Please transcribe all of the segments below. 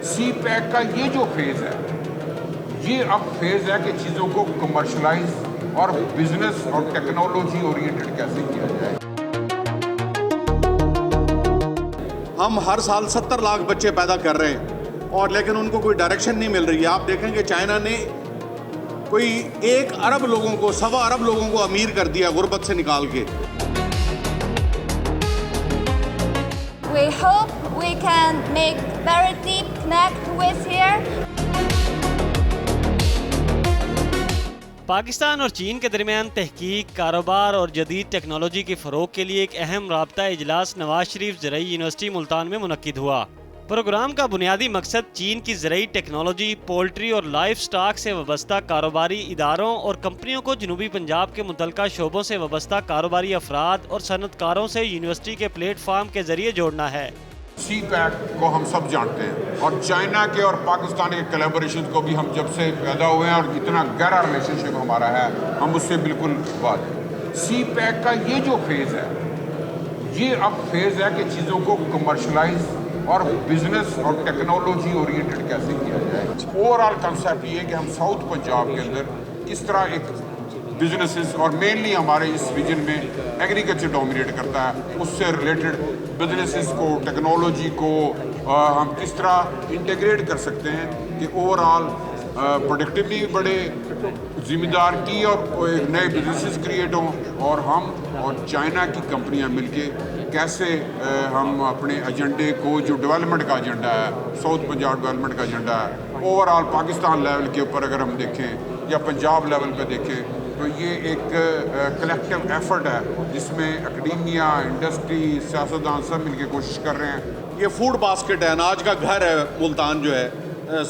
سی pack کا یہ جو فیز ہے یہ اب فیز ہے کہ چیزوں کو کمرشلائز اور بزنس اور ٹیکنالوجی اورینٹڈ کیسے کیا جائے۔ ہم ہر سال 70 لاکھ بچے پیدا کر رہے ہیں اور لیکن ان کو کوئی ڈائریکشن نہیں مل رہی ہے۔ آپ دیکھیں کہ چائنا نے کوئی 1 ارب لوگوں کو 1.25 ارب لوگوں کو امیر کر دیا غربت سے نکال کے۔ We hope we can make very deep connect with here. Pakistan اور چین کے درمیان تحقیق، کاروبار اور جدید ٹیکنالوجی کے فروغ کے لیے ایک اہم رابطہ اجلاس نواز شریف زرعی یونیورسٹی ملتان میں منعقد ہوا۔ پروگرام کا بنیادی مقصد چین کی زرعی ٹیکنالوجی، پولٹری اور لائف سٹاک سے وابستہ کاروباری اداروں اور کمپنیوں کو جنوبی پنجاب کے متعلقہ شعبوں سے وابستہ کاروباری افراد اور صنعت کاروں سے یونیورسٹی کے پلیٹ فارم کے ذریعے جوڑنا ہے۔ سی پیک کو ہم سب جانتے ہیں اور چائنا کے اور پاکستان کے کولیبوریشن کو بھی ہم جب سے پیدا ہوئے ہیں اور اتنا گہرا ریلیشن شپ ہمارا ہے، ہم اس سے بالکل واضح۔ سی پیک کا یہ جو فیز ہے یہ اب فیز ہے کہ چیزوں کو کمرشلائز اور بزنس اور ٹیکنالوجی اورینٹڈ کیسے کیا جائے۔ اوور آل کنسیپٹ یہ ہے کہ ہم ساؤتھ پنجاب کے اندر کس طرح ایک بزنسز اور مینلی ہمارے اس ریجن میں ایگریکلچر ڈومینیٹ کرتا ہے، اس سے ریلیٹڈ بزنسز کو، ٹیکنالوجی کو ہم کس طرح انٹیگریٹ کر سکتے ہیں کہ اوور آل پروڈکٹیولی بڑے ذمہ دار کی اور نئے بزنسز کریٹ ہوں، اور ہم اور چائنا کی کمپنیاں مل کے کیسے ہم اپنے ایجنڈے کو، جو ڈیولپمنٹ کا ایجنڈا ہے، ساؤتھ پنجاب ڈیولپمنٹ کا ایجنڈا ہے، اوور آل پاکستان لیول کے اوپر اگر ہم دیکھیں یا پنجاب لیول پہ دیکھیں تو یہ ایک کلیکٹیو ایفرٹ ہے جس میں اکیڈیمیا، انڈسٹری، سیاستدان سب مل کے کوشش کر رہے ہیں۔ یہ فوڈ باسکٹ ہے، اناج کا گھر ہے ملتان جو ہے،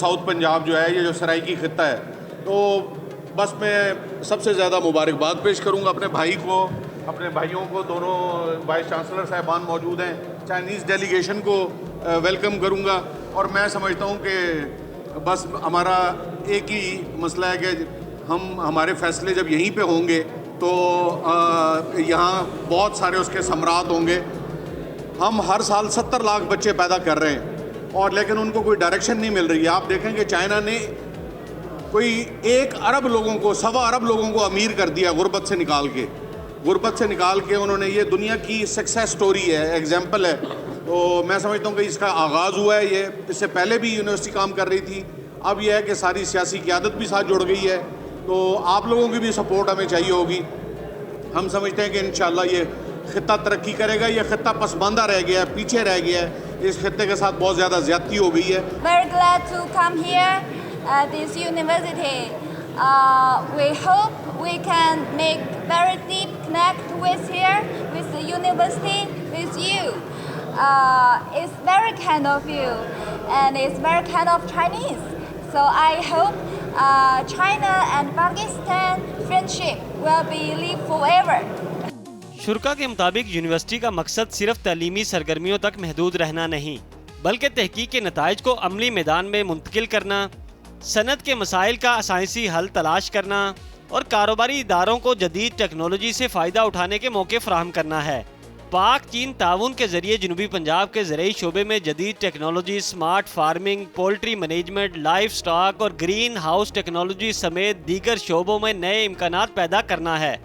ساؤتھ پنجاب جو ہے، یہ جو سرائیکی خطہ ہے۔ تو بس میں سب سے زیادہ مبارکباد پیش کروں گا اپنے بھائی کو، اپنے بھائیوں کو، دونوں وائس چانسلر صاحبان موجود ہیں، چائنیز ڈیلیگیشن کو ویلکم کروں گا، اور میں سمجھتا ہوں کہ بس ہمارا ایک ہی مسئلہ ہے کہ ہمارے فیصلے جب یہیں پہ ہوں گے تو یہاں بہت سارے اس کے ثمرات ہوں گے۔ ہم ہر سال 70 لاکھ بچے پیدا کر رہے ہیں اور لیکن ان کو کوئی ڈائریکشن نہیں مل رہی ہے۔ آپ دیکھیں کہ چائنا نے کوئی 1 ارب لوگوں کو 1.25 ارب لوگوں کو امیر کر دیا غربت سے نکال کے۔ غربت سے نکال کے انہوں نے، یہ دنیا کی سکسیس سٹوری ہے، ایگزامپل ہے۔ تو میں سمجھتا ہوں کہ اس کا آغاز ہوا ہے، یہ اس سے پہلے بھی یونیورسٹی کام کر رہی تھی، اب یہ ہے کہ ساری سیاسی قیادت بھی ساتھ جڑ گئی ہے، تو آپ لوگوں کی بھی سپورٹ ہمیں چاہیے ہوگی۔ ہم سمجھتے ہیں کہ انشاءاللہ یہ خطہ ترقی کرے گا۔ یہ خطہ پسماندہ رہ گیا ہے، پیچھے رہ گیا ہے، اس خطے کے ساتھ بہت زیادہ زیادتی ہو گئی ہے۔ Very glad to come here at this university. We hope we can make very deep connect with here, with the university, with you. It's very kind of you, and it's very kind of Chinese. So I hope China and Pakistan friendship will be live forever. شرکا کے مطابق university کا مقصد صرف تعلیمی سرگرمیوں تک محدود رہنا نہیں، بلکہ تحقیق کے نتائج کو عملی میدان میں منتقل کرنا، صنعت کے مسائل کا سائنسی حل تلاش کرنا اور کاروباری اداروں کو جدید ٹیکنالوجی سے فائدہ اٹھانے کے موقع فراہم کرنا ہے۔ پاک چین تعاون کے ذریعے جنوبی پنجاب کے زرعی شعبے میں جدید technology, smart farming, poultry management, life stock اور گرین ہاؤس ٹیکنالوجی سمیت دیگر شعبوں میں نئے امکانات پیدا کرنا ہے۔